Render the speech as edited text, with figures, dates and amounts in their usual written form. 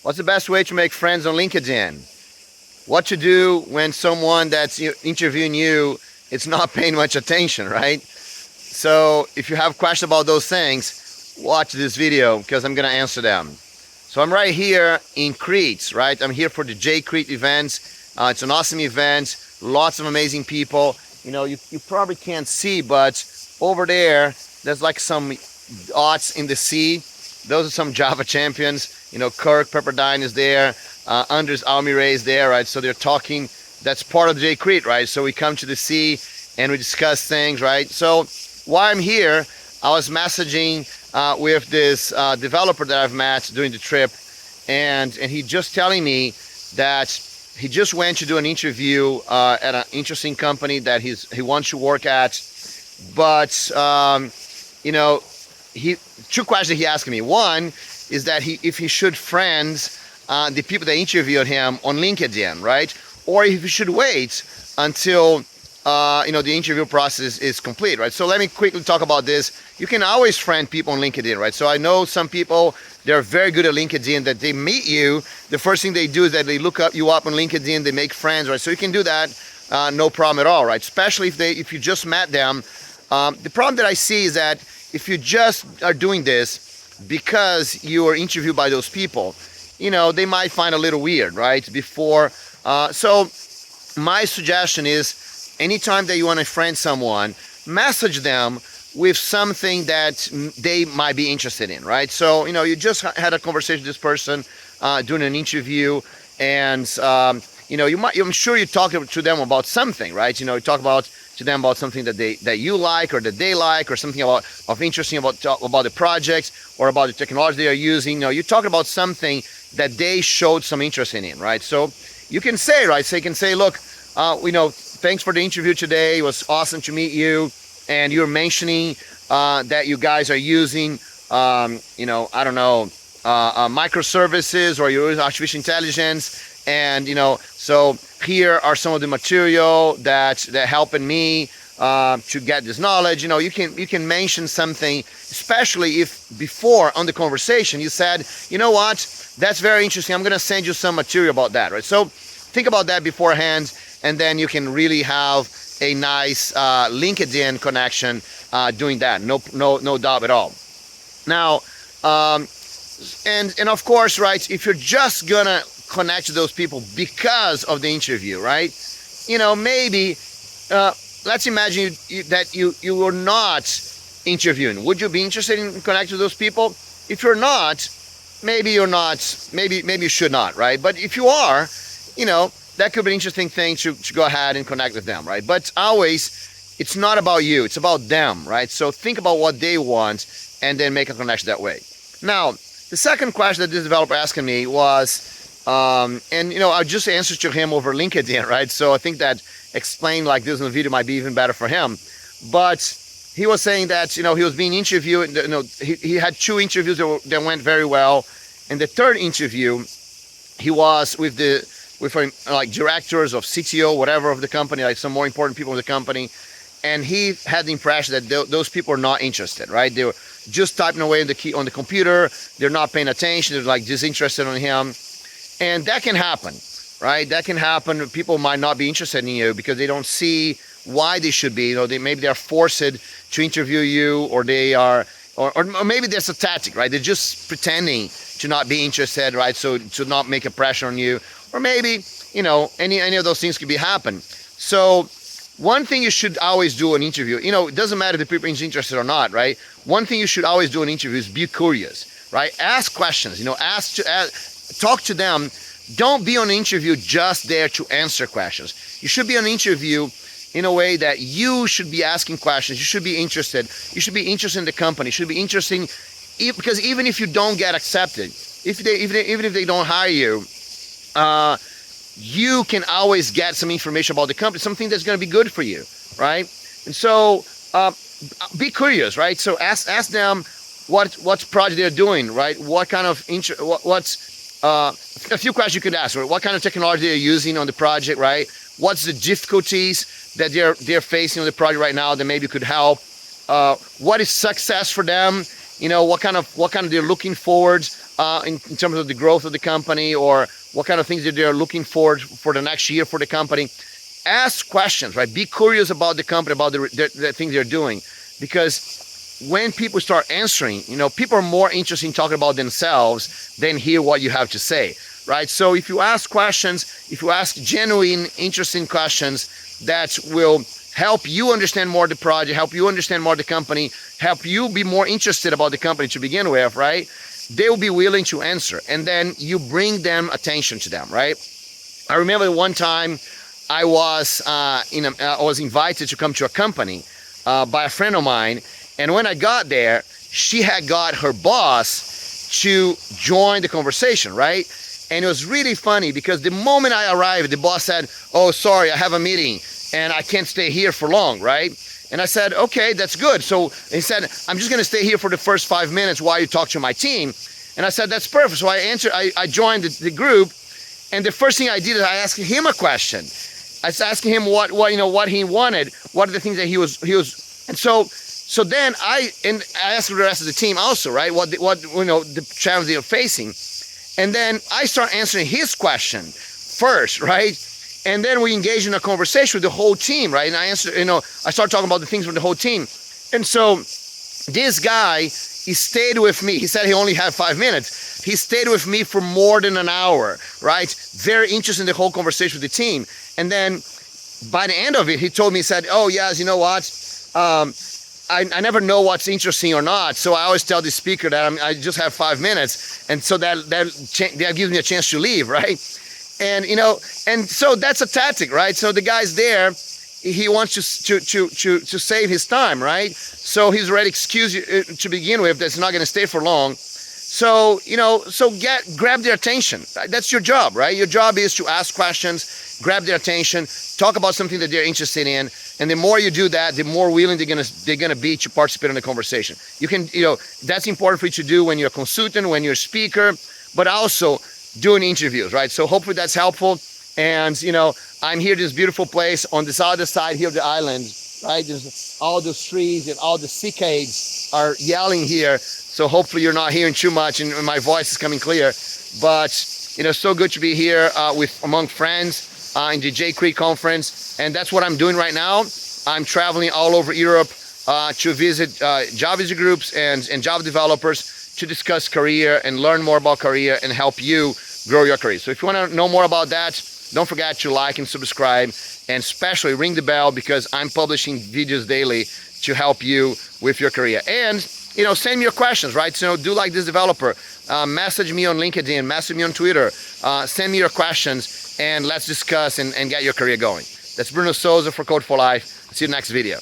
What's the best way to make friends on LinkedIn? What to do when someone that's interviewing you is not paying much attention, right? So if you have questions about those things, watch this video because I'm gonna answer them. So I'm right here in Crete, right? I'm here for the J Crete events. It's an awesome event, lots of amazing people. You probably can't see, but over there's like some dots in the sea. Those are some Java champions. Kirk Pepperdine is there. Anders Almire is there, right? So they're talking. That's part of the J Crete, right? So we come to the sea and we discuss things, right? So while I'm here, I was messaging with this developer that I've met during the trip, and he just telling me that he just went to do an interview at an interesting company that he wants to work at, but two questions he asked me. One is that if he should friends the people that interviewed him on LinkedIn, right? Or if he should wait until the interview process is complete, right? So let me quickly talk about this. You can always friend people on LinkedIn, right? So I know some people, they're very good at LinkedIn, that they meet you. The first thing they do is that they look you up on LinkedIn, they make friends, right? So you can do that, no problem at all, right? Especially if you just met them. The problem that I see is that if you just are doing this because you are interviewed by those people, they might find a little weird, right? So my suggestion is, anytime that you want to friend someone, message them with something that they might be interested in, right? So, you just had a conversation with this person doing an interview, and I'm sure you talk to them about something, right? You talk to them about something that you like or that they like, or something of interesting about the project or about the technology they are using. You talk about something that they showed some interest in, right? So you can say, right? So you can say, look, thanks for the interview today. It was awesome to meet you. And you're mentioning that you guys are using, microservices, or you're using artificial intelligence. And, so here are some of the material that helping me to get this knowledge. You can mention something, especially if before on the conversation you said, what, that's very interesting. I'm going to send you some material about that, right? So think about that beforehand, and then you can really have a nice LinkedIn connection doing that. No doubt at all. Now, and of course, right, if you're just gonna connect to those people because of the interview, right? Maybe let's imagine that you were not interviewing. Would you be interested in connecting to those people? If you're not, maybe you're not. Maybe you should not, right? But if you are, that could be an interesting thing to go ahead and connect with them, right? But always, it's not about you, it's about them, right? So think about what they want and then make a connection that way. Now, the second question that this developer asked me was, I just answered to him over LinkedIn, right? So I think that explained like this in the video might be even better for him. But he was saying that, he was being interviewed, he had 2 interviews that went very well. And the third interview, he was with like directors of CTO, whatever of the company, like some more important people in the company, and he had the impression that those people are not interested, right? They were just typing away on the computer. They're not paying attention. They're like disinterested in him, and that can happen, right? That can happen. People might not be interested in you because they don't see why they should be. Maybe they're forced to interview you, or they are, or maybe there's a tactic, right? They're just pretending to not be interested, right? So to not make a pressure on you. Or maybe, any of those things could happen. So one thing you should always do in an interview, it doesn't matter if the people are interested or not, right? One thing you should always do in an interview is be curious, right? Ask questions, talk to them. Don't be on an interview just there to answer questions. You should be on an interview in a way that you should be asking questions. You should be interested. You should be interested in the company. You should be interesting, because even if you don't get accepted, even if they don't hire you, you can always get some information about the company, something that's going to be good for you, right? And so be curious, right? So ask them what project they're doing, right? What kind of a few questions you could ask, right? What kind of technology they're using on the project, right? What's the difficulties that they're facing on the project right now that maybe could help? What is success for them? What kind of they're looking forward in terms of the growth of the company, or what kind of things that they're looking for the next year for the company. Ask questions, right? Be curious about the company, about the things they're doing, because when people start answering, people are more interested in talking about themselves than hear what you have to say, right? So if you ask questions, if you ask genuine, interesting questions that will help you understand more the project, help you understand more the company, help you be more interested about the company to begin with, right? They will be willing to answer, and then you bring them attention to them, right? I remember one time I was invited to come to a company by a friend of mine, and when I got there, she had got her boss to join the conversation, right? And it was really funny because the moment I arrived, the boss said, "Oh, sorry, I have a meeting and I can't stay here for long," right? And I said, "Okay, that's good." So he said, "I'm just going to stay here for the first 5 minutes while you talk to my team." And I said, "That's perfect." So I joined the group, and the first thing I did is I asked him a question. I was asking him what he wanted, what are the things that he was, and so then I asked the rest of the team also, right? What the challenges they're facing, and then I start answering his question first, right? And then we engage in a conversation with the whole team, right? And I start talking about the things with the whole team. And so this guy, he stayed with me. He said he only had 5 minutes. He stayed with me for more than an hour, right? Very interested in the whole conversation with the team. And then by the end of it, he told me, he said, "Oh, yes, you know what? I never know what's interesting or not. So I always tell the speaker that I just have 5 minutes. And so that gives me a chance to leave, right?" And and so that's a tactic, right? So the guy's there, he wants to save his time, right? So he's already excused to begin with that's not going to stay for long. So grab their attention. That's your job, right? Your job is to ask questions, grab their attention, talk about something that they're interested in, and the more you do that, the more willing they're gonna be to participate in the conversation. You can, that's important for you to do when you're a consultant, when you're a speaker, but also doing interviews, right? So hopefully that's helpful. And I'm here in this beautiful place on this other side here of the island, right? There's all those trees and all the cicadas are yelling here. So hopefully you're not hearing too much and my voice is coming clear. But so good to be here among friends in the Jay Creek conference. And that's what I'm doing right now. I'm traveling all over Europe to visit Java user groups and Java developers to discuss career and learn more about career and help you grow your career. So if you want to know more about that, don't forget to like and subscribe, and especially ring the bell, because I'm publishing videos daily to help you with your career. And send me your questions, right? So do like this developer, message me on LinkedIn, message me on Twitter, send me your questions, and let's discuss and get your career going. That's Bruno Souza for Code for Life. See you next video.